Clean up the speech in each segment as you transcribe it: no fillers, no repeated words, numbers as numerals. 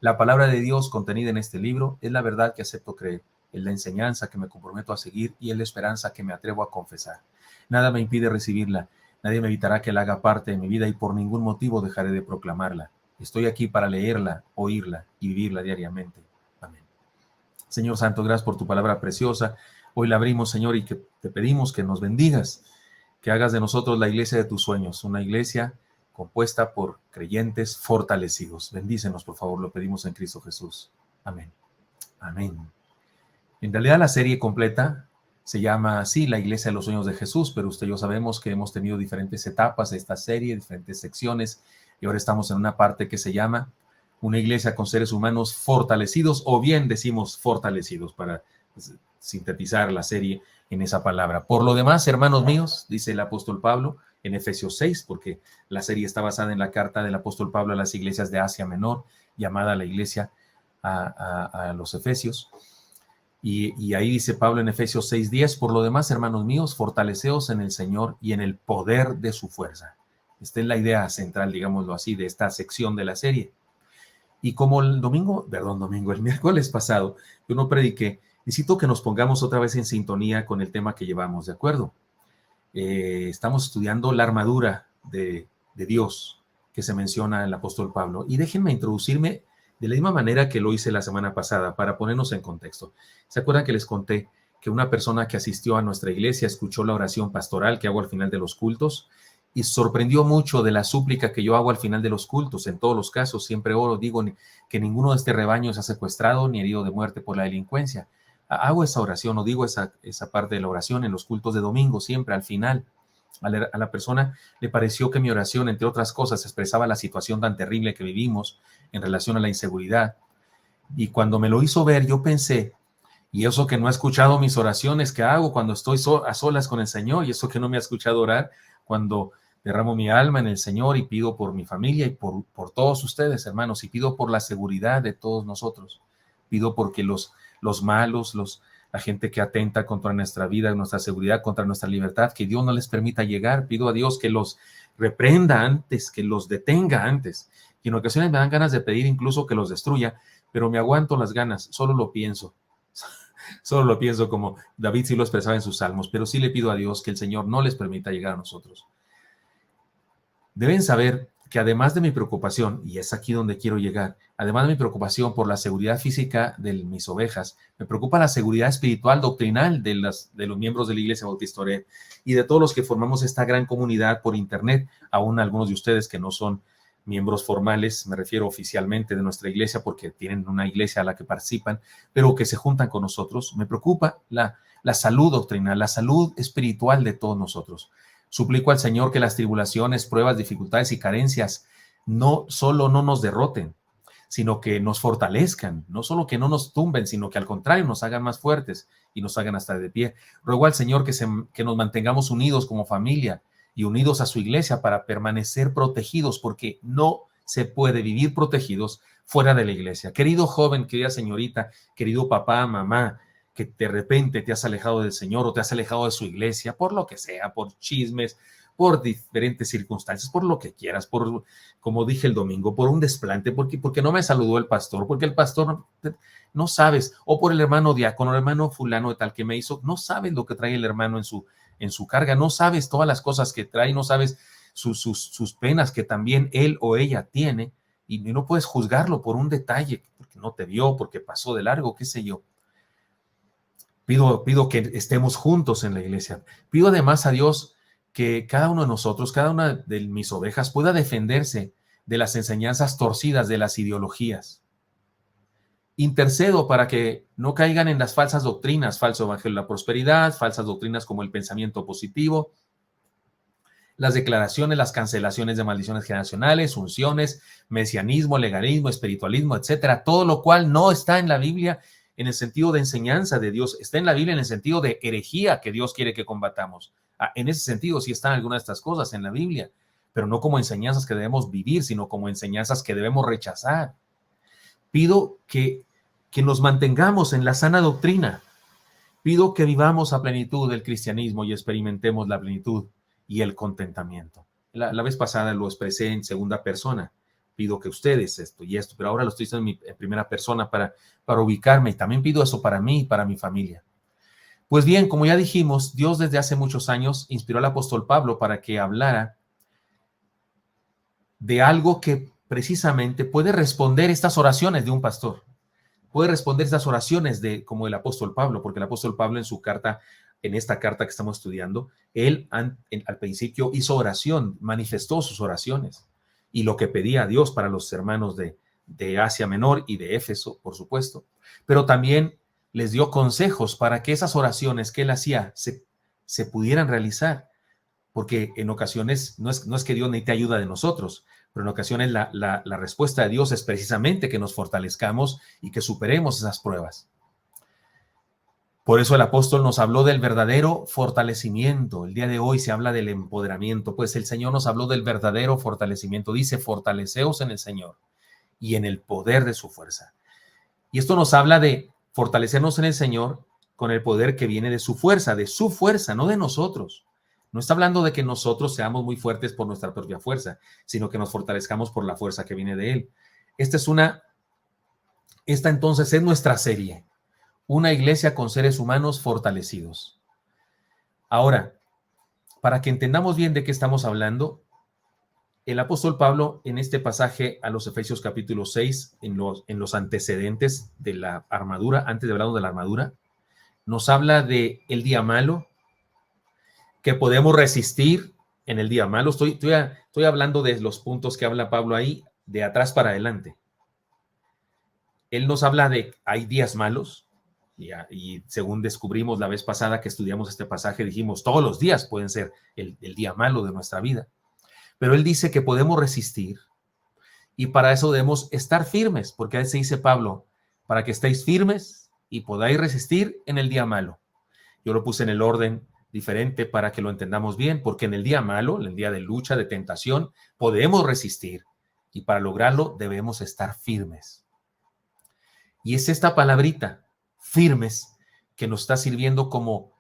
La palabra de Dios contenida en este libro es la verdad que acepto creer, es la enseñanza que me comprometo a seguir y es la esperanza que me atrevo a confesar. Nada me impide recibirla, nadie me evitará que la haga parte de mi vida y por ningún motivo dejaré de proclamarla. Estoy aquí para leerla, oírla y vivirla diariamente. Amén. Señor Santo, gracias por tu palabra preciosa. Hoy la abrimos, Señor, y que te pedimos que nos bendigas, que hagas de nosotros la iglesia de tus sueños, una iglesia compuesta por creyentes fortalecidos. Bendícenos, por favor, lo pedimos en Cristo Jesús. Amén. Amén. En realidad la serie completa se llama así, La Iglesia de los Sueños de Jesús, pero usted y yo sabemos que hemos tenido diferentes etapas de esta serie, diferentes secciones, y ahora estamos en una parte que se llama Una iglesia con seres humanos fortalecidos, o bien decimos fortalecidos, para sintetizar la serie en esa palabra. Por lo demás, hermanos míos, dice el apóstol Pablo en Efesios 6, porque la serie está basada en la carta del apóstol Pablo a las iglesias de Asia Menor, llamada la iglesia a los Efesios. Y ahí dice Pablo en Efesios 6:10, por lo demás, hermanos míos, fortaleceos en el Señor y en el poder de su fuerza. Esta es la idea central, digámoslo así, de esta sección de la serie. Y como el miércoles pasado, yo no prediqué, necesito que nos pongamos otra vez en sintonía con el tema que llevamos, ¿de acuerdo? Estamos estudiando la armadura de Dios que se menciona en el apóstol Pablo. Y déjenme introducirme de la misma manera que lo hice la semana pasada, para ponernos en contexto. ¿Se acuerdan que les conté que una persona que asistió a nuestra iglesia escuchó la oración pastoral que hago al final de los cultos y sorprendió mucho de la súplica que yo hago al final de los cultos? En todos los casos siempre oro, digo que ninguno de este rebaño se ha secuestrado ni herido de muerte por la delincuencia. Hago esa oración o digo esa parte de la oración en los cultos de domingo, siempre al final. A la persona le pareció que mi oración, entre otras cosas, expresaba la situación tan terrible que vivimos en relación a la inseguridad. Y cuando me lo hizo ver, yo pensé, y eso que no ha escuchado mis oraciones que hago cuando estoy a solas con el Señor, y eso que no me ha escuchado orar cuando derramo mi alma en el Señor y pido por mi familia y por todos ustedes, hermanos, y pido por la seguridad de todos nosotros. Pido porque los malos, la gente que atenta contra nuestra vida, nuestra seguridad, contra nuestra libertad, que Dios no les permita llegar. Pido a Dios que los reprenda antes, que los detenga antes. Y en ocasiones me dan ganas de pedir incluso que los destruya, pero me aguanto las ganas, solo lo pienso. Solo lo pienso, como David sí lo expresaba en sus salmos, pero sí le pido a Dios que el Señor no les permita llegar a nosotros. Deben saber que además de mi preocupación, y es aquí donde quiero llegar, además de mi preocupación por la seguridad física de mis ovejas, me preocupa la seguridad espiritual doctrinal de los miembros de la Iglesia Bautista Oret y de todos los que formamos esta gran comunidad por internet, aún algunos de ustedes que no son miembros formales, me refiero oficialmente de nuestra iglesia porque tienen una iglesia a la que participan, pero que se juntan con nosotros. Me preocupa la salud doctrinal, la salud espiritual de todos nosotros. Suplico al Señor que las tribulaciones, pruebas, dificultades y carencias no solo no nos derroten, sino que nos fortalezcan, no solo que no nos tumben, sino que al contrario nos hagan más fuertes y nos hagan hasta de pie. Ruego al Señor que nos mantengamos unidos como familia y unidos a su iglesia para permanecer protegidos, porque no se puede vivir protegidos fuera de la iglesia. Querido joven, querida señorita, querido papá, mamá, que de repente te has alejado del Señor o te has alejado de su iglesia, por lo que sea, por chismes, por diferentes circunstancias, por lo que quieras, por, como dije el domingo, por un desplante, porque no me saludó el pastor, porque el pastor no sabes, o por el hermano diácono, el hermano fulano de tal que me hizo, no sabes lo que trae el hermano en su carga, no sabes todas las cosas que trae, no sabes sus penas que también él o ella tiene, y no puedes juzgarlo por un detalle, porque no te vio, porque pasó de largo, qué sé yo. Pido que estemos juntos en la iglesia. Pido además a Dios que cada uno de nosotros, cada una de mis ovejas pueda defenderse de las enseñanzas torcidas de las ideologías. Intercedo para que no caigan en las falsas doctrinas, falso evangelio de la prosperidad, falsas doctrinas como el pensamiento positivo, las declaraciones, las cancelaciones de maldiciones generacionales, unciones, mesianismo, legalismo, espiritualismo, etcétera, todo lo cual no está en la Biblia en el sentido de enseñanza de Dios, está en la Biblia en el sentido de herejía que Dios quiere que combatamos. En ese sentido sí están algunas de estas cosas en la Biblia, pero no como enseñanzas que debemos vivir, sino como enseñanzas que debemos rechazar. Pido que nos mantengamos en la sana doctrina. Pido que vivamos a plenitud del cristianismo y experimentemos la plenitud y el contentamiento. La vez pasada lo expresé en segunda persona, pido que ustedes esto y esto, pero ahora lo estoy diciendo en primera persona para ubicarme, y también pido eso para mí y para mi familia. Pues bien, como ya dijimos, Dios desde hace muchos años inspiró al apóstol Pablo para que hablara de algo que precisamente puede responder estas oraciones de un pastor. Puede responder estas oraciones como el apóstol Pablo, porque el apóstol Pablo en su carta, en esta carta que estamos estudiando, él al principio hizo oración, manifestó sus oraciones y lo que pedía a Dios para los hermanos de Asia Menor y de Éfeso, por supuesto, pero también les dio consejos para que esas oraciones que él hacía se pudieran realizar, porque en ocasiones no es que Dios necesite ayuda de nosotros, pero en ocasiones la respuesta de Dios es precisamente que nos fortalezcamos y que superemos esas pruebas. Por eso el apóstol nos habló del verdadero fortalecimiento. El día de hoy se habla del empoderamiento, pues el Señor nos habló del verdadero fortalecimiento. Dice, fortaleceos en el Señor y en el poder de su fuerza. Y esto nos habla de fortalecernos en el Señor con el poder que viene de su fuerza, no de nosotros. No está hablando de que nosotros seamos muy fuertes por nuestra propia fuerza, sino que nos fortalezcamos por la fuerza que viene de Él. Esta entonces es nuestra serie, una iglesia con seres humanos fortalecidos. Ahora, para que entendamos bien de qué estamos hablando, el apóstol Pablo en este pasaje a los Efesios capítulo 6, en los antecedentes de la armadura, antes de hablar de la armadura, nos habla de el día malo, que podemos resistir en el día malo. Estoy hablando de los puntos que habla Pablo ahí, de atrás para adelante. Él nos habla de hay días malos, y según descubrimos la vez pasada que estudiamos este pasaje, dijimos todos los días pueden ser el día malo de nuestra vida. Pero él dice que podemos resistir y para eso debemos estar firmes, porque a veces dice Pablo, para que estéis firmes y podáis resistir en el día malo. Yo lo puse en el orden diferente para que lo entendamos bien, porque en el día malo, en el día de lucha, de tentación, podemos resistir y para lograrlo debemos estar firmes. Y es esta palabrita, firmes, que nos está sirviendo como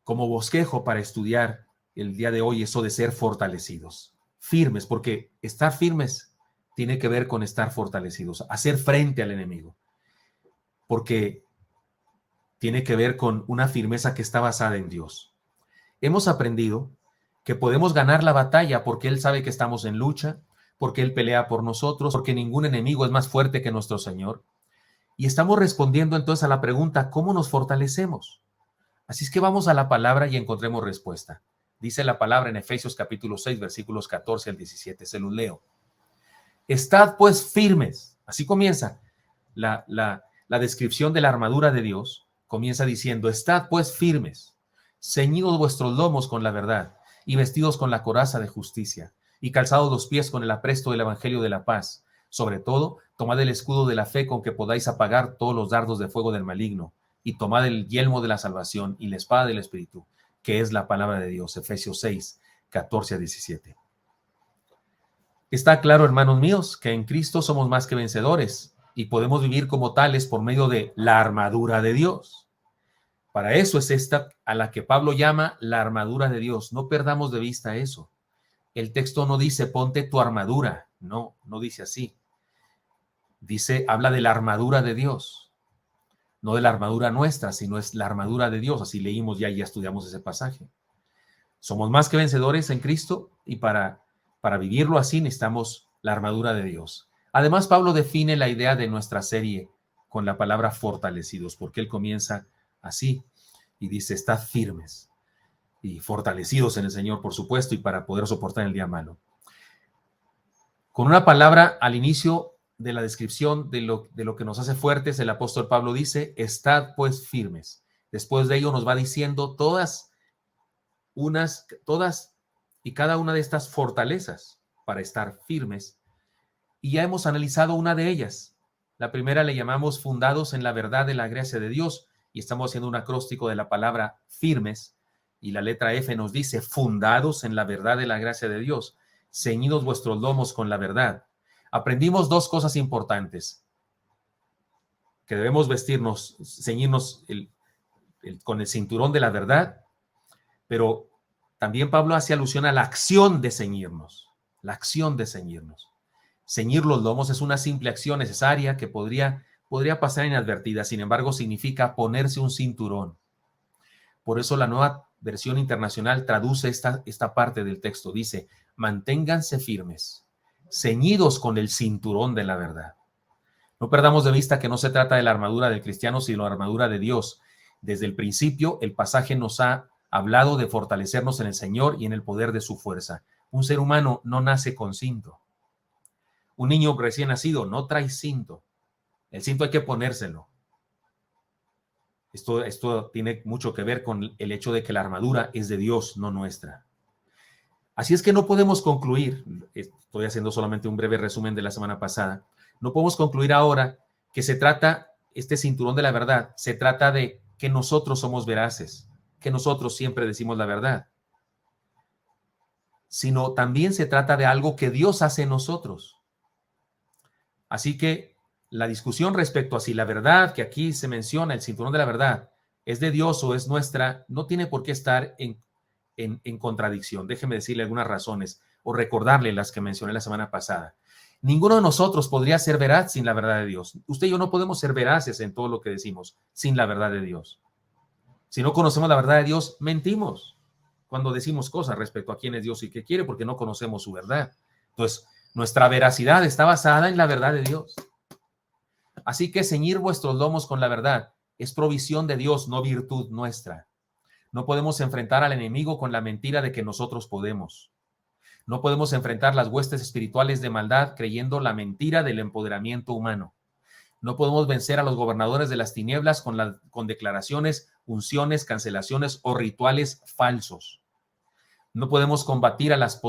bosquejo para estudiar el día de hoy eso de ser fortalecidos. Firmes, porque estar firmes tiene que ver con estar fortalecidos, hacer frente al enemigo, porque tiene que ver con una firmeza que está basada en Dios. Hemos aprendido que podemos ganar la batalla porque Él sabe que estamos en lucha, porque Él pelea por nosotros, porque ningún enemigo es más fuerte que nuestro Señor. Y estamos respondiendo entonces a la pregunta, ¿cómo nos fortalecemos? Así es que vamos a la palabra y encontremos respuesta. Dice la palabra en Efesios capítulo 6, versículos 14 al 17. Se los leo. Estad pues firmes. Así comienza la descripción de la armadura de Dios. Comienza diciendo, estad pues firmes, ceñidos vuestros lomos con la verdad y vestidos con la coraza de justicia y calzados los pies con el apresto del evangelio de la paz. Sobre todo, tomad el escudo de la fe con que podáis apagar todos los dardos de fuego del maligno y tomad el yelmo de la salvación y la espada del Espíritu, que es la palabra de Dios. Efesios 6, 14 a 17. Está claro, hermanos míos, que en Cristo somos más que vencedores y podemos vivir como tales por medio de la armadura de Dios. Para eso es esta a la que Pablo llama la armadura de Dios. No perdamos de vista eso. El texto no dice ponte tu armadura. No dice así. Habla de la armadura de Dios. No de la armadura nuestra, sino es la armadura de Dios. Así leímos ya estudiamos ese pasaje. Somos más que vencedores en Cristo y para vivirlo así necesitamos la armadura de Dios. Además, Pablo define la idea de nuestra serie con la palabra fortalecidos, porque él comienza así y dice, estad firmes y fortalecidos en el Señor, por supuesto, y para poder soportar el día malo. Con una palabra al inicio de la descripción de lo que nos hace fuertes, el apóstol Pablo dice, estad pues firmes. Después de ello nos va diciendo todas y cada una de estas fortalezas para estar firmes. Y ya hemos analizado una de ellas. La primera le llamamos fundados en la verdad de la gracia de Dios y estamos haciendo un acróstico de la palabra firmes y la letra F nos dice fundados en la verdad de la gracia de Dios, ceñidos vuestros lomos con la verdad. Aprendimos dos cosas importantes, que debemos vestirnos, ceñirnos con el cinturón de la verdad, pero también Pablo hace alusión a la acción de ceñirnos, la acción de ceñirnos. Ceñir los lomos es una simple acción necesaria que podría pasar inadvertida, sin embargo significa ponerse un cinturón. Por eso la Nueva Versión Internacional traduce esta parte del texto, dice: manténganse firmes, ceñidos con el cinturón de la verdad. No perdamos de vista que no se trata de la armadura del cristiano, sino la armadura de Dios. Desde el principio, el pasaje nos ha hablado de fortalecernos en el Señor y en el poder de su fuerza. Un ser humano no nace con cinto. Un niño recién nacido no trae cinto. El cinto hay que ponérselo. Esto tiene mucho que ver con el hecho de que la armadura es de Dios, no nuestra. Así es que no podemos concluir, estoy haciendo solamente un breve resumen de la semana pasada, no podemos concluir ahora que este cinturón de la verdad, se trata de que nosotros somos veraces, que nosotros siempre decimos la verdad, sino también se trata de algo que Dios hace en nosotros. Así que la discusión respecto a si la verdad que aquí se menciona, el cinturón de la verdad, es de Dios o es nuestra, no tiene por qué estar en contradicción. Déjeme decirle algunas razones o recordarle las que mencioné la semana pasada. Ninguno de nosotros podría ser veraz sin la verdad de Dios. Usted y yo no podemos ser veraces en todo lo que decimos sin la verdad de Dios. Si no conocemos la verdad de Dios, mentimos cuando decimos cosas respecto a quién es Dios y qué quiere, porque no conocemos su verdad. Entonces, nuestra veracidad está basada en la verdad de Dios. Así que ceñir vuestros lomos con la verdad es provisión de Dios, no virtud nuestra. No podemos enfrentar al enemigo con la mentira de que nosotros podemos. No podemos enfrentar las huestes espirituales de maldad creyendo la mentira del empoderamiento humano. No podemos vencer a los gobernadores de las tinieblas con declaraciones, unciones, cancelaciones o rituales falsos. No podemos combatir a las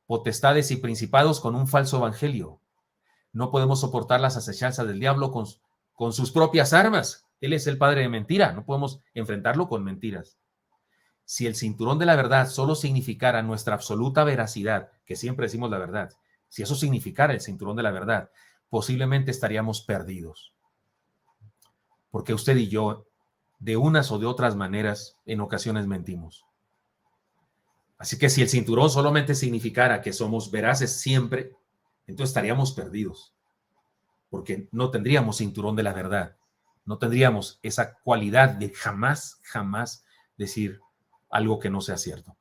potestades y principados con un falso evangelio. No podemos soportar las asechanzas del diablo con sus propias armas. Él es el padre de mentira. No podemos enfrentarlo con mentiras. Si el cinturón de la verdad solo significara nuestra absoluta veracidad, que siempre decimos la verdad, si eso significara el cinturón de la verdad, posiblemente estaríamos perdidos. Porque usted y yo, de unas o de otras maneras, en ocasiones mentimos. Así que si el cinturón solamente significara que somos veraces siempre, entonces estaríamos perdidos. Porque no tendríamos cinturón de la verdad. No tendríamos esa cualidad de jamás decir algo que no sea cierto.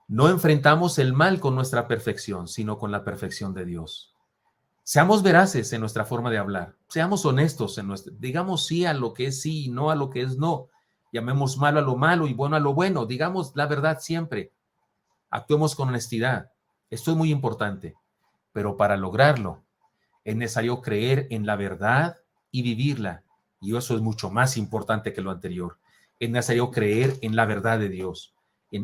No enfrentamos el mal con nuestra perfección, sino con la perfección de Dios. Seamos veraces en nuestra forma de hablar. Seamos honestos digamos sí a lo que es sí y no a lo que es no. Llamemos malo a lo malo y bueno a lo bueno. Digamos la verdad siempre. Actuemos con honestidad. Esto es muy importante. Pero para lograrlo, es necesario creer en la verdad y vivirla. Y eso es mucho más importante que lo anterior. Es necesario creer en la verdad de Dios.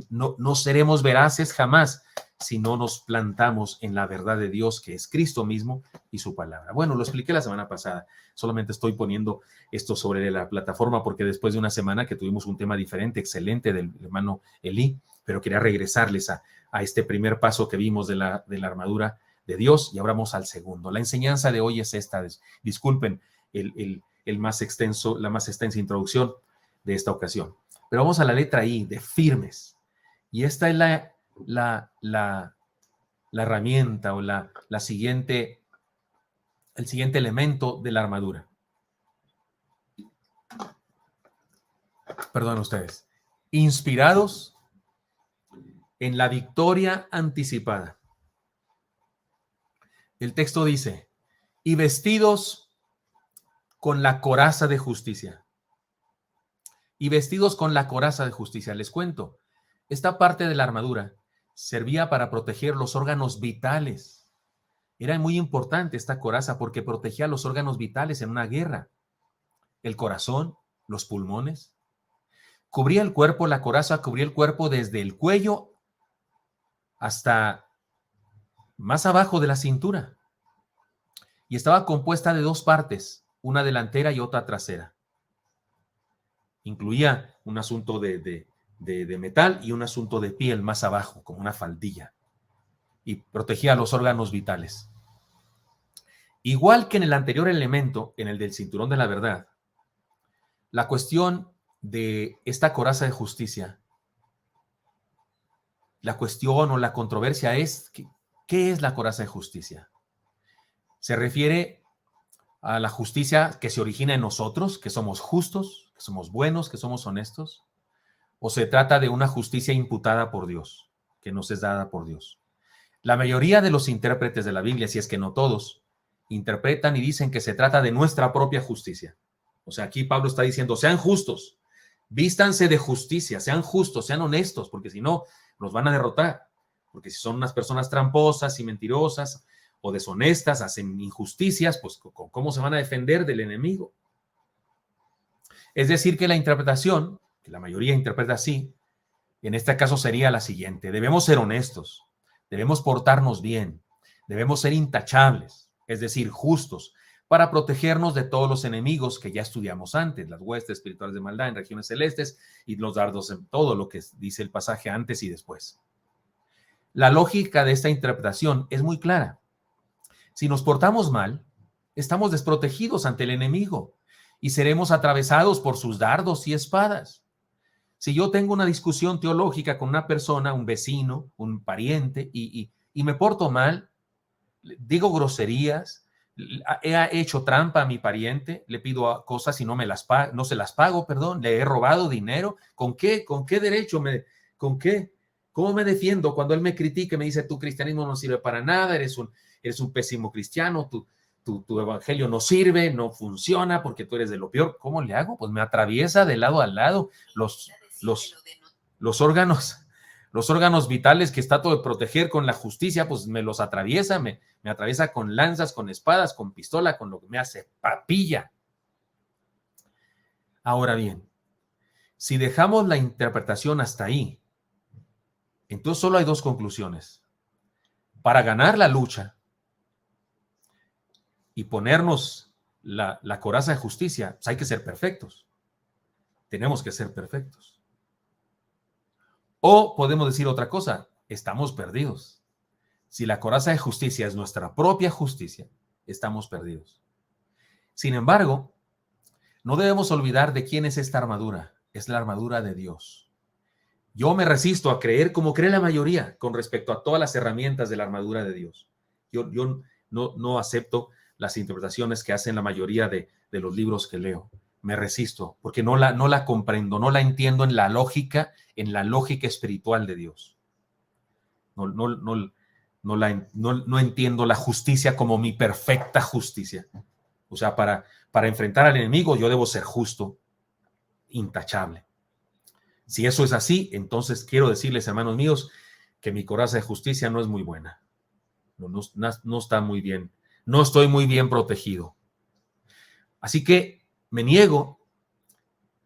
No seremos veraces jamás si no nos plantamos en la verdad de Dios, que es Cristo mismo y su palabra. Bueno, lo expliqué la semana pasada. Solamente estoy poniendo esto sobre la plataforma porque después de una semana que tuvimos un tema diferente, excelente, del hermano Elí, pero quería regresarles a este primer paso que vimos de la armadura de Dios, y ahora vamos al segundo. La enseñanza de hoy es esta. Disculpen la más extensa introducción de esta ocasión. Pero vamos a la letra I, de firmes. Y esta es la herramienta o el siguiente elemento de la armadura. Perdón ustedes. Inspirados en la victoria anticipada. El texto dice: y vestidos con la coraza de justicia. Y vestidos con la coraza de justicia. Les cuento, esta parte de la armadura servía para proteger los órganos vitales. Era muy importante esta coraza porque protegía los órganos vitales en una guerra. El corazón, los pulmones. Cubría el cuerpo, la coraza cubría el cuerpo desde el cuello hasta más abajo de la cintura. Y estaba compuesta de dos partes, una delantera y otra trasera. Incluía un asunto de metal y un asunto de piel más abajo, como una faldilla. Y protegía los órganos vitales. Igual que en el anterior elemento, en el del cinturón de la verdad, la cuestión de esta coraza de justicia la cuestión o la controversia es, ¿qué es la coraza de justicia? ¿Se refiere a la justicia que se origina en nosotros, que somos justos, que somos buenos, que somos honestos? ¿O se trata de una justicia imputada por Dios, que nos es dada por Dios? La mayoría de los intérpretes de la Biblia, si es que no todos, interpretan y dicen que se trata de nuestra propia justicia. O sea, aquí Pablo está diciendo, sean justos, vístanse de justicia, sean justos, sean honestos, porque si no, nos van a derrotar. Porque si son unas personas tramposas y mentirosas o deshonestas, hacen injusticias, pues ¿cómo se van a defender del enemigo? Es decir, que la interpretación, que la mayoría interpreta así, en este caso sería la siguiente: debemos ser honestos, debemos portarnos bien, debemos ser intachables, es decir, justos, para protegernos de todos los enemigos que ya estudiamos antes, las huestes espirituales de maldad en regiones celestes y los dardos en todo lo que dice el pasaje antes y después. La lógica de esta interpretación es muy clara. Si nos portamos mal, estamos desprotegidos ante el enemigo y seremos atravesados por sus dardos y espadas. Si yo tengo una discusión teológica con una persona, un vecino, un pariente, y me porto mal, digo groserías, he hecho trampa a mi pariente, le pido cosas y no se las pago, perdón, le he robado dinero, ¿con qué derecho con qué? ¿Cómo me defiendo cuando él me critica y me dice, tu cristianismo no sirve para nada, eres un pésimo cristiano, tu evangelio no sirve, no funciona porque tú eres de lo peor? ¿Cómo le hago? Pues me atraviesa de lado a lado los órganos vitales que trato de proteger con la justicia, pues me los atraviesa, me atraviesa con lanzas, con espadas, con pistola, con lo que me hace papilla. Ahora bien, si dejamos la interpretación hasta ahí, entonces solo hay dos conclusiones. Para ganar la lucha y ponernos la coraza de justicia, pues hay que ser perfectos. Tenemos que ser perfectos. O podemos decir otra cosa, estamos perdidos. Si la coraza de justicia es nuestra propia justicia, estamos perdidos. Sin embargo, no debemos olvidar de quién es esta armadura. Es la armadura de Dios. Yo me resisto a creer como cree la mayoría con respecto a todas las herramientas de la armadura de Dios. Yo no acepto las interpretaciones que hacen la mayoría de los libros que leo. Me resisto porque no la comprendo, no la entiendo en la lógica espiritual de Dios. No entiendo la justicia como mi perfecta justicia. O sea, para enfrentar al enemigo yo debo ser justo, intachable. Si eso es así, entonces quiero decirles, hermanos míos, que mi coraza de justicia no es muy buena. No está muy bien. No estoy muy bien protegido. Así que me niego,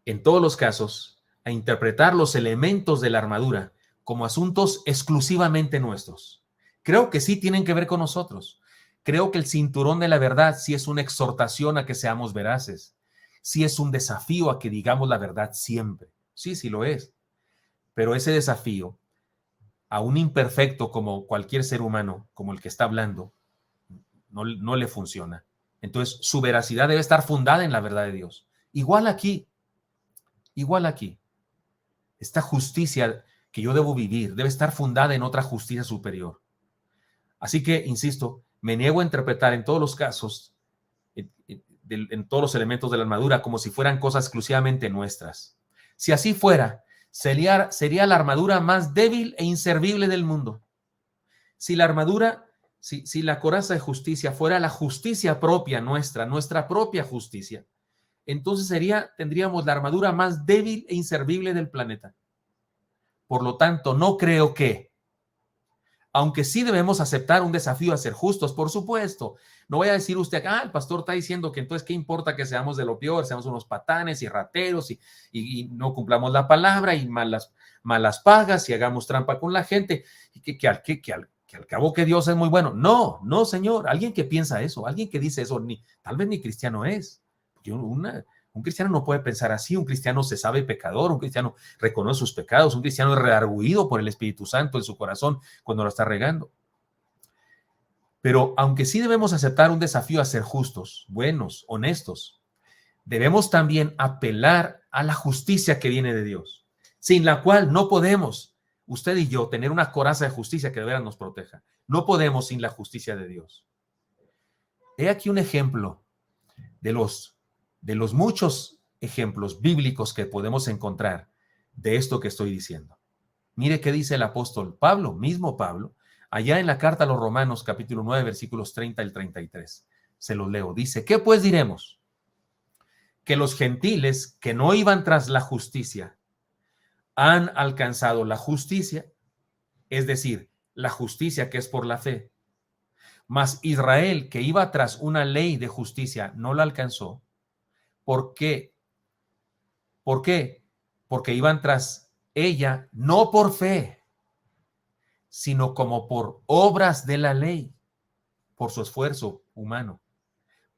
en todos los casos, a interpretar los elementos de la armadura como asuntos exclusivamente nuestros. Creo que sí tienen que ver con nosotros. Creo que el cinturón de la verdad sí es una exhortación a que seamos veraces. Sí es un desafío a que digamos la verdad siempre. Sí lo es. Pero ese desafío, a un imperfecto como cualquier ser humano, como el que está hablando, no le funciona. Entonces, su veracidad debe estar fundada en la verdad de Dios. Igual aquí. Esta justicia que yo debo vivir debe estar fundada en otra justicia superior. Así que, insisto, me niego a interpretar en todos los casos, en todos los elementos de la armadura, como si fueran cosas exclusivamente nuestras. Si así fuera, sería la armadura más débil e inservible del mundo. Si la coraza de justicia fuera la justicia propia nuestra propia justicia, entonces tendríamos la armadura más débil e inservible del planeta. Por lo tanto, no creo que, aunque sí debemos aceptar un desafío a ser justos, por supuesto, no voy a decir usted, el pastor está diciendo que entonces, ¿qué importa que seamos de lo peor, seamos unos patanes y rateros y no cumplamos la palabra y malas pagas y hagamos trampa con la gente y que al cabo que Dios es muy bueno? No, señor, alguien que piensa eso, alguien que dice eso, tal vez ni cristiano es. Un cristiano no puede pensar así. Un cristiano se sabe pecador, un cristiano reconoce sus pecados, un cristiano es redarguido por el Espíritu Santo en su corazón cuando lo está regando. Pero aunque sí debemos aceptar un desafío a ser justos, buenos, honestos, debemos también apelar a la justicia que viene de Dios, sin la cual no podemos usted y yo, tener una coraza de justicia que de veras nos proteja. No podemos sin la justicia de Dios. He aquí un ejemplo de los muchos ejemplos bíblicos que podemos encontrar de esto que estoy diciendo. Mire qué dice el apóstol Pablo, mismo Pablo, allá en la carta a los Romanos, capítulo 9, versículos 30 al 33. Se los leo. Dice, ¿qué pues diremos? Que los gentiles que no iban tras la justicia han alcanzado la justicia, es decir, la justicia que es por la fe. Mas Israel, que iba tras una ley de justicia, no la alcanzó. ¿Por qué? ¿Por qué? Porque iban tras ella no por fe, sino como por obras de la ley, por su esfuerzo humano.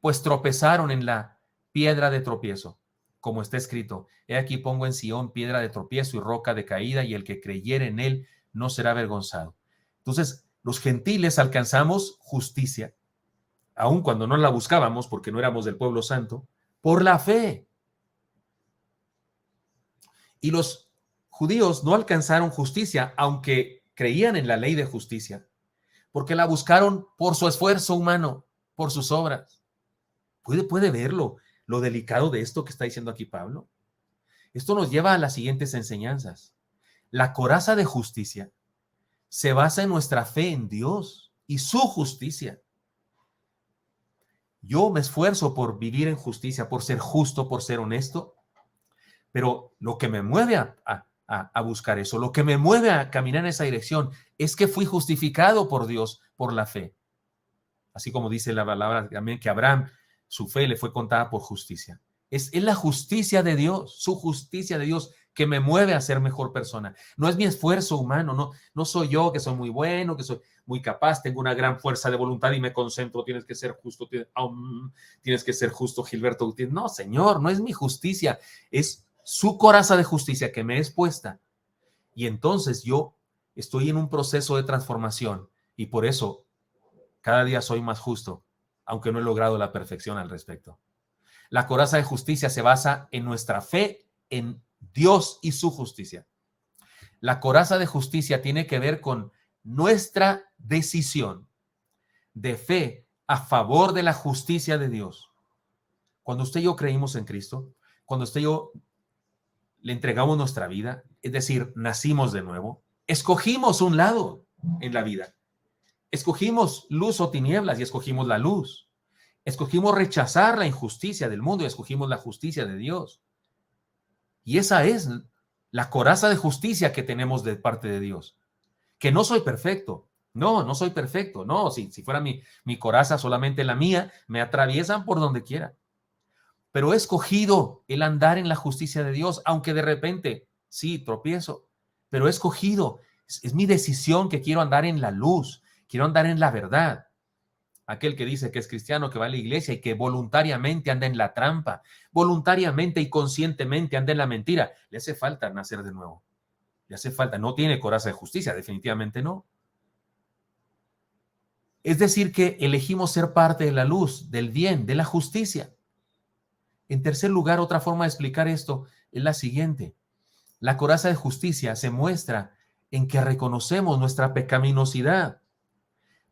Pues tropezaron en la piedra de tropiezo, como está escrito, he aquí pongo en Sión piedra de tropiezo y roca de caída, y el que creyere en él no será avergonzado. Entonces, los gentiles alcanzamos justicia, aun cuando no la buscábamos porque no éramos del pueblo santo, por la fe. Y los judíos no alcanzaron justicia, aunque creían en la ley de justicia, porque la buscaron por su esfuerzo humano, por sus obras. ¿Puede verlo, lo delicado de esto que está diciendo aquí Pablo? Esto nos lleva a las siguientes enseñanzas. La coraza de justicia se basa en nuestra fe en Dios y su justicia. Yo me esfuerzo por vivir en justicia, por ser justo, por ser honesto, pero lo que me mueve a buscar eso, lo que me mueve a caminar en esa dirección, es que fui justificado por Dios por la fe. Así como dice la palabra también que Abraham, su fe le fue contada por justicia. Es la justicia de Dios, su justicia de Dios, que me mueve a ser mejor persona. No es mi esfuerzo humano, no soy yo que soy muy bueno, que soy muy capaz, tengo una gran fuerza de voluntad y me concentro, tienes que ser justo, tienes que ser justo, Gilberto. No, Señor, no es mi justicia, es su coraza de justicia que me es puesta. Y entonces yo estoy en un proceso de transformación y por eso cada día soy más justo, aunque no he logrado la perfección al respecto. La coraza de justicia se basa en nuestra fe en Dios y su justicia. La coraza de justicia tiene que ver con nuestra decisión de fe a favor de la justicia de Dios. Cuando usted y yo creímos en Cristo, cuando usted y yo le entregamos nuestra vida, es decir, nacimos de nuevo, escogimos un lado en la vida. Escogimos luz o tinieblas y escogimos la luz. Escogimos rechazar la injusticia del mundo y escogimos la justicia de Dios. Y esa es la coraza de justicia que tenemos de parte de Dios. Que no soy perfecto. No soy perfecto. No, si fuera mi coraza, solamente la mía, me atraviesan por donde quiera. Pero he escogido el andar en la justicia de Dios, aunque de repente, sí, tropiezo, pero he escogido. Es mi decisión que quiero andar en la luz, quiero andar en la verdad. Aquel que dice que es cristiano, que va a la iglesia y que voluntariamente anda en la trampa, voluntariamente y conscientemente anda en la mentira, le hace falta nacer de nuevo. Le hace falta, no tiene coraza de justicia, definitivamente no. Es decir, que elegimos ser parte de la luz, del bien, de la justicia. En tercer lugar, otra forma de explicar esto es la siguiente. La coraza de justicia se muestra en que reconocemos nuestra pecaminosidad,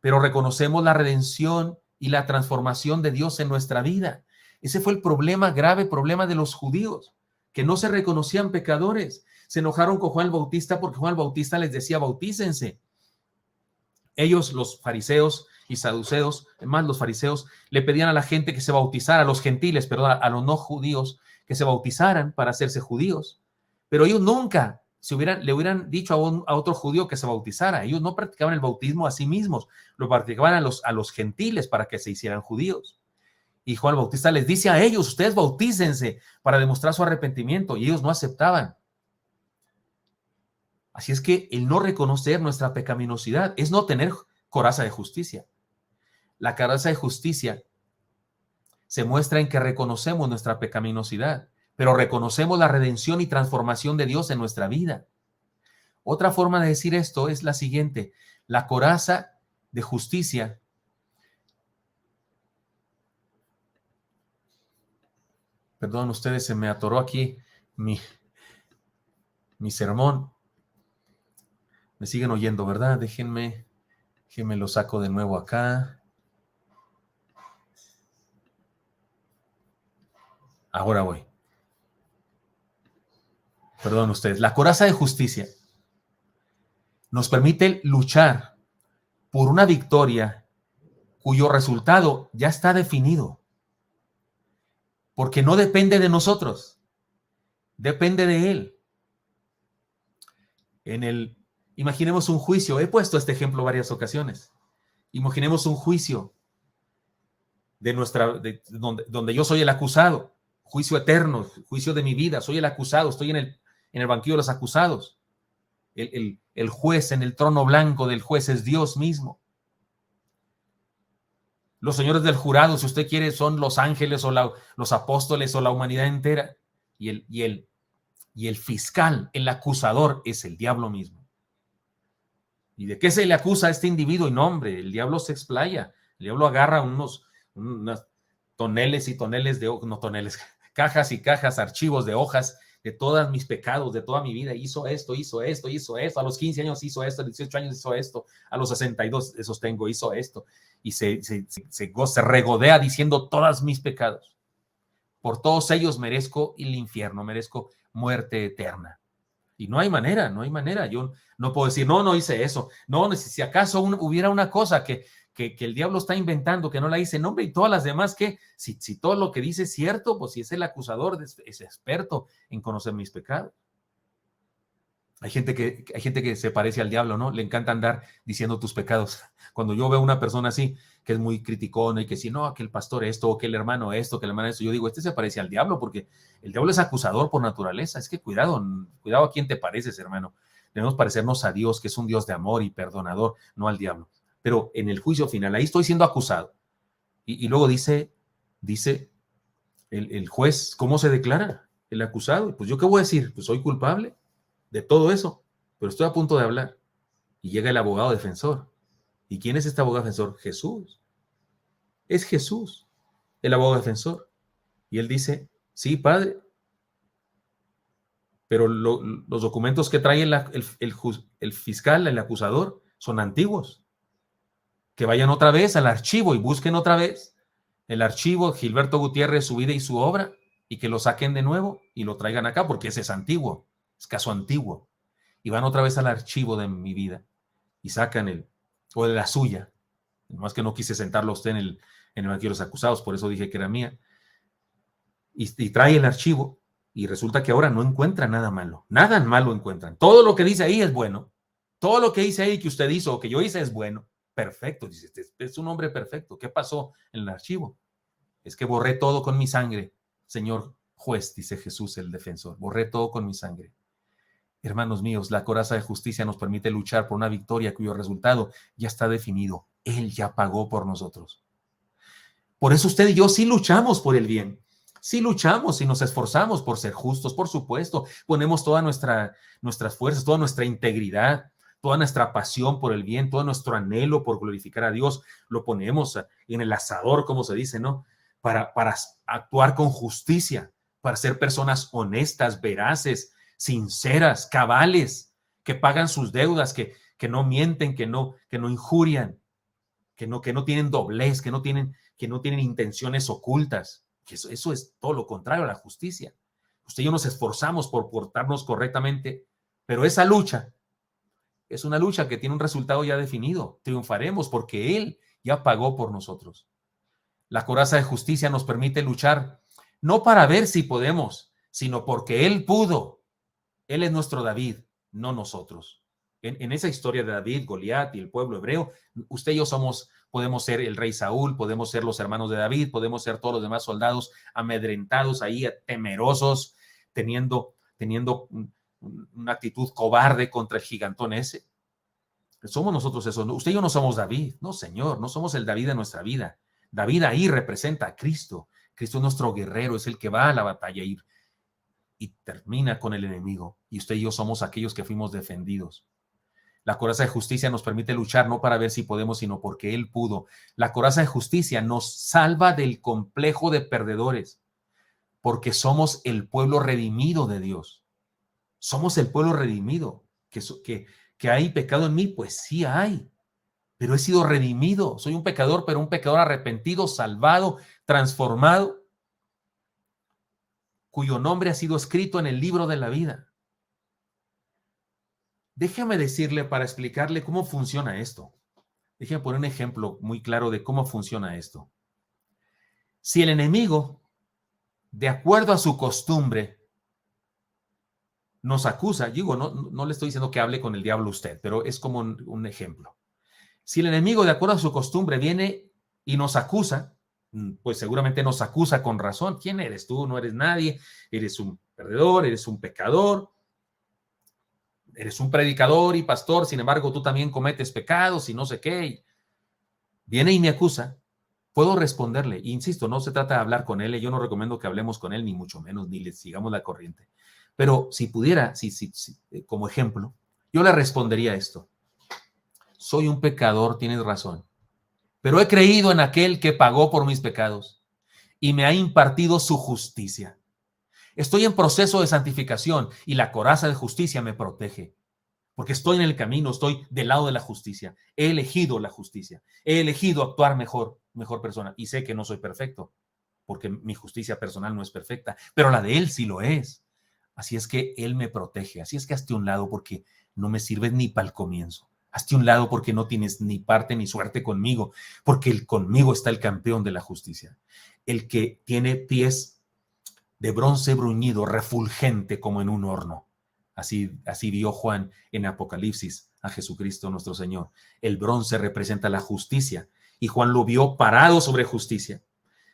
pero reconocemos la redención y la transformación de Dios en nuestra vida. Ese fue el problema, grave problema de los judíos, que no se reconocían pecadores. Se enojaron con Juan el Bautista porque Juan el Bautista les decía, bautícense. Ellos, los fariseos y saduceos, más los fariseos, le pedían a la gente que se bautizara, a los gentiles, perdón, a los no judíos, que se bautizaran para hacerse judíos. Pero ellos nunca le hubieran dicho a otro judío que se bautizara. Ellos no practicaban el bautismo a sí mismos, lo practicaban a los gentiles para que se hicieran judíos. Y Juan el Bautista les dice a ellos, ustedes bautícense para demostrar su arrepentimiento, y ellos no aceptaban. Así es que el no reconocer nuestra pecaminosidad es no tener coraza de justicia. La coraza de justicia se muestra en que reconocemos nuestra pecaminosidad, pero reconocemos la redención y transformación de Dios en nuestra vida. Otra forma de decir esto es la siguiente: la coraza de justicia perdón, ustedes, se me atoró aquí mi sermón. Me siguen oyendo, ¿verdad? Déjenme lo saco de nuevo acá. Ahora voy. Perdón ustedes. La coraza de justicia nos permite luchar por una victoria cuyo resultado ya está definido, porque no depende de nosotros, depende de Él. Imaginemos un juicio. He puesto este ejemplo varias ocasiones. Imaginemos un juicio donde yo soy el acusado, juicio eterno, juicio de mi vida, soy el acusado, estoy en el banquillo de los acusados. El juez en el trono blanco del juez es Dios mismo. Los señores del jurado, si usted quiere, son los ángeles o los apóstoles o la humanidad entera. Y el fiscal, el acusador, es el diablo mismo. ¿Y de qué se le acusa a este individuo? Y no, hombre, el diablo se explaya. El diablo agarra unas toneles y toneles no toneles, cajas y cajas, archivos de hojas de todos mis pecados, de toda mi vida. Hizo esto, a los 15 años hizo esto, a los 18 años hizo esto, a los 62, esos tengo, hizo esto. Y se regodea diciendo todos mis pecados. Por todos ellos merezco el infierno, merezco muerte eterna. Y no hay manera. Yo no puedo decir, no hice eso. No, si acaso hubiera una cosa que el diablo está inventando, que no la hice, no, hombre, y todas las demás, que si todo lo que dice es cierto, pues si es el acusador, es experto en conocer mis pecados. Hay gente que se parece al diablo, ¿no? Le encanta andar diciendo tus pecados. Cuando yo veo a una persona así, que es muy criticona y que si no, que el pastor esto, o que el hermano esto, que el hermano esto, yo digo, este se parece al diablo, porque el diablo es acusador por naturaleza. Es que cuidado a quién te pareces, hermano. Debemos parecernos a Dios, que es un Dios de amor y perdonador, no al diablo. Pero en el juicio final, ahí estoy siendo acusado. Y luego dice el juez, ¿cómo se declara el acusado? Pues yo qué voy a decir, pues soy culpable de todo eso, pero estoy a punto de hablar. Y llega el abogado defensor. ¿Y quién es este abogado defensor? Jesús. Es Jesús, el abogado defensor. Y él dice, sí, padre, pero los documentos que trae el fiscal, el acusador, son antiguos. Que vayan otra vez al archivo y busquen otra vez el archivo Gilberto Gutiérrez, su vida y su obra, y que lo saquen de nuevo y lo traigan acá, porque ese es antiguo, es caso antiguo. Y van otra vez al archivo de mi vida y sacan o de la suya. Más que no quise sentarlo a usted en el banquillo de los acusados, por eso dije que era mía. Y trae el archivo y resulta que ahora no encuentran nada malo. Nada malo encuentran. Todo lo que dice ahí es bueno. Todo lo que dice ahí que usted hizo o que yo hice es bueno. Perfecto. Dice, es un hombre perfecto. ¿Qué pasó en el archivo? Es que borré todo con mi sangre, señor juez, dice Jesús el defensor. Borré todo con mi sangre. Hermanos míos, la coraza de justicia nos permite luchar por una victoria cuyo resultado ya está definido. Él ya pagó por nosotros. Por eso usted y yo sí luchamos por el bien. Sí luchamos y nos esforzamos por ser justos, por supuesto. Ponemos todas nuestras fuerzas, toda nuestra integridad, toda nuestra pasión por el bien, todo nuestro anhelo por glorificar a Dios. Lo ponemos en el asador, como se dice, ¿no? Para actuar con justicia, para ser personas honestas, veraces, sinceras, cabales, que pagan sus deudas, que no mienten, que no injurian, que no tienen doblez, que no tienen intenciones ocultas. Que eso es todo lo contrario a la justicia. Usted y yo nos esforzamos por portarnos correctamente, pero esa lucha es una lucha que tiene un resultado ya definido. Triunfaremos porque Él ya pagó por nosotros. La coraza de justicia nos permite luchar no para ver si podemos, sino porque Él pudo. Él es nuestro David, no nosotros. En esa historia de David, Goliat y el pueblo hebreo, usted y yo podemos ser el rey Saúl, podemos ser los hermanos de David, podemos ser todos los demás soldados amedrentados ahí, temerosos, teniendo una actitud cobarde contra el gigantón ese. Somos nosotros eso. Usted y yo no somos David, no, señor, no somos el David de nuestra vida. David ahí representa a Cristo. Cristo es nuestro guerrero, es el que va a la batalla y termina con el enemigo. Y usted y yo somos aquellos que fuimos defendidos. La coraza de justicia nos permite luchar no para ver si podemos, sino porque Él pudo. La coraza de justicia nos salva del complejo de perdedores, porque somos el pueblo redimido de Dios. Somos el pueblo redimido, que ¿Que hay pecado en mí? Pues sí hay, pero he sido redimido. Soy un pecador, pero un pecador arrepentido, salvado, transformado, cuyo nombre ha sido escrito en el libro de la vida. Déjame decirle para explicarle cómo funciona esto. Déjame poner un ejemplo muy claro de cómo funciona esto. Si el enemigo, de acuerdo a su costumbre, nos acusa, digo, no le estoy diciendo que hable con el diablo usted, pero es como un ejemplo. Si el enemigo, de acuerdo a su costumbre, viene y nos acusa, pues seguramente nos acusa con razón. ¿Quién eres tú? No eres nadie, eres un perdedor, eres un pecador, eres un predicador y pastor, sin embargo tú también cometes pecados y no sé qué. Viene y me acusa, puedo responderle, insisto, no se trata de hablar con él, yo no recomiendo que hablemos con él, ni mucho menos, ni le sigamos la corriente. Pero si pudiera, como ejemplo, yo le respondería esto. Soy un pecador, tienes razón, pero he creído en aquel que pagó por mis pecados y me ha impartido su justicia. Estoy en proceso de santificación y la coraza de justicia me protege, porque estoy en el camino, estoy del lado de la justicia. He elegido la justicia, he elegido actuar mejor persona y sé que no soy perfecto, porque mi justicia personal no es perfecta, pero la de él sí lo es. Así es que él me protege, así es que hazte un lado porque no me sirves ni para el comienzo. Hazte un lado porque no tienes ni parte ni suerte conmigo, porque conmigo está el campeón de la justicia, el que tiene pies de bronce bruñido, refulgente como en un horno. Así vio Juan en Apocalipsis a Jesucristo nuestro Señor. El bronce representa la justicia y Juan lo vio parado sobre justicia.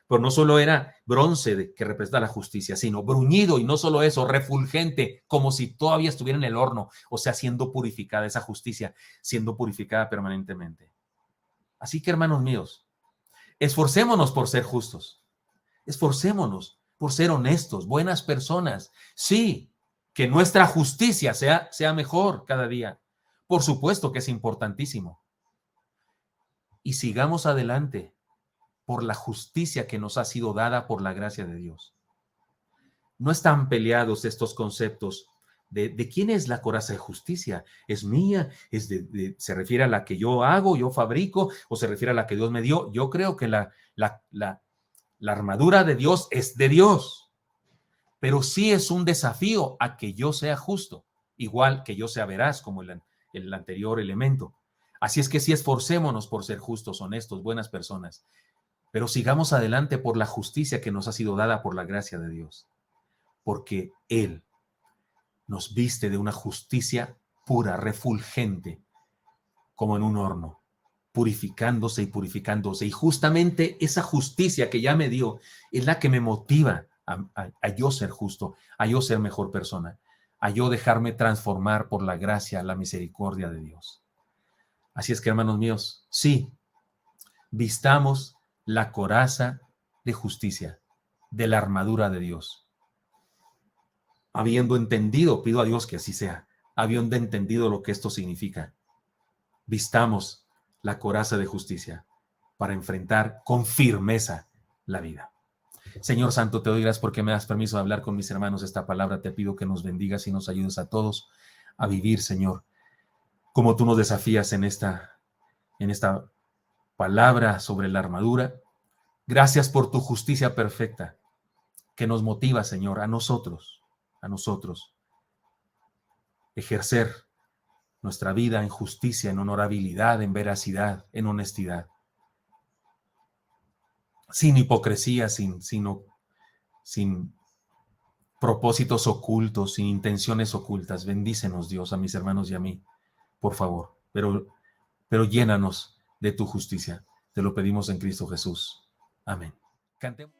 Pero no solo era bronce que representa la justicia, sino bruñido y no solo eso, refulgente, como si todavía estuviera en el horno, o sea, siendo purificada esa justicia, siendo purificada permanentemente. Así que, hermanos míos, esforcémonos por ser justos, esforcémonos por ser honestos, buenas personas. Sí, que nuestra justicia sea mejor cada día. Por supuesto que es importantísimo. Y sigamos adelante por la justicia que nos ha sido dada por la gracia de Dios. No están peleados estos conceptos de quién es la coraza de justicia. ¿Es mía? ¿Se refiere a la que yo hago, yo fabrico, o se refiere a la que Dios me dio? Yo creo que la armadura de Dios es de Dios, pero sí es un desafío a que yo sea justo, igual que yo sea veraz como el anterior elemento. Así es que sí, esforcémonos por ser justos, honestos, buenas personas, pero sigamos adelante por la justicia que nos ha sido dada por la gracia de Dios, porque Él nos viste de una justicia pura, refulgente, como en un horno, purificándose y purificándose. Y justamente esa justicia que ya me dio es la que me motiva a yo ser justo, a yo ser mejor persona, a yo dejarme transformar por la gracia, la misericordia de Dios. Así es que, hermanos míos, sí, vistamos la coraza de justicia, de la armadura de Dios. Habiendo entendido, pido a Dios que así sea, habiendo entendido lo que esto significa, vistamos la coraza de justicia para enfrentar con firmeza la vida. Señor Santo, te doy gracias porque me das permiso de hablar con mis hermanos esta palabra. Te pido que nos bendigas y nos ayudes a todos a vivir, Señor, como tú nos desafías en esta palabra sobre la armadura. Gracias por tu justicia perfecta que nos motiva, Señor, a nosotros, ejercer nuestra vida en justicia, en honorabilidad, en veracidad, en honestidad, sin hipocresía, sin propósitos ocultos, sin intenciones ocultas. Bendícenos, Dios, a mis hermanos y a mí, por favor, pero llénanos de tu justicia. Te lo pedimos en Cristo Jesús. Amén. Cantemos.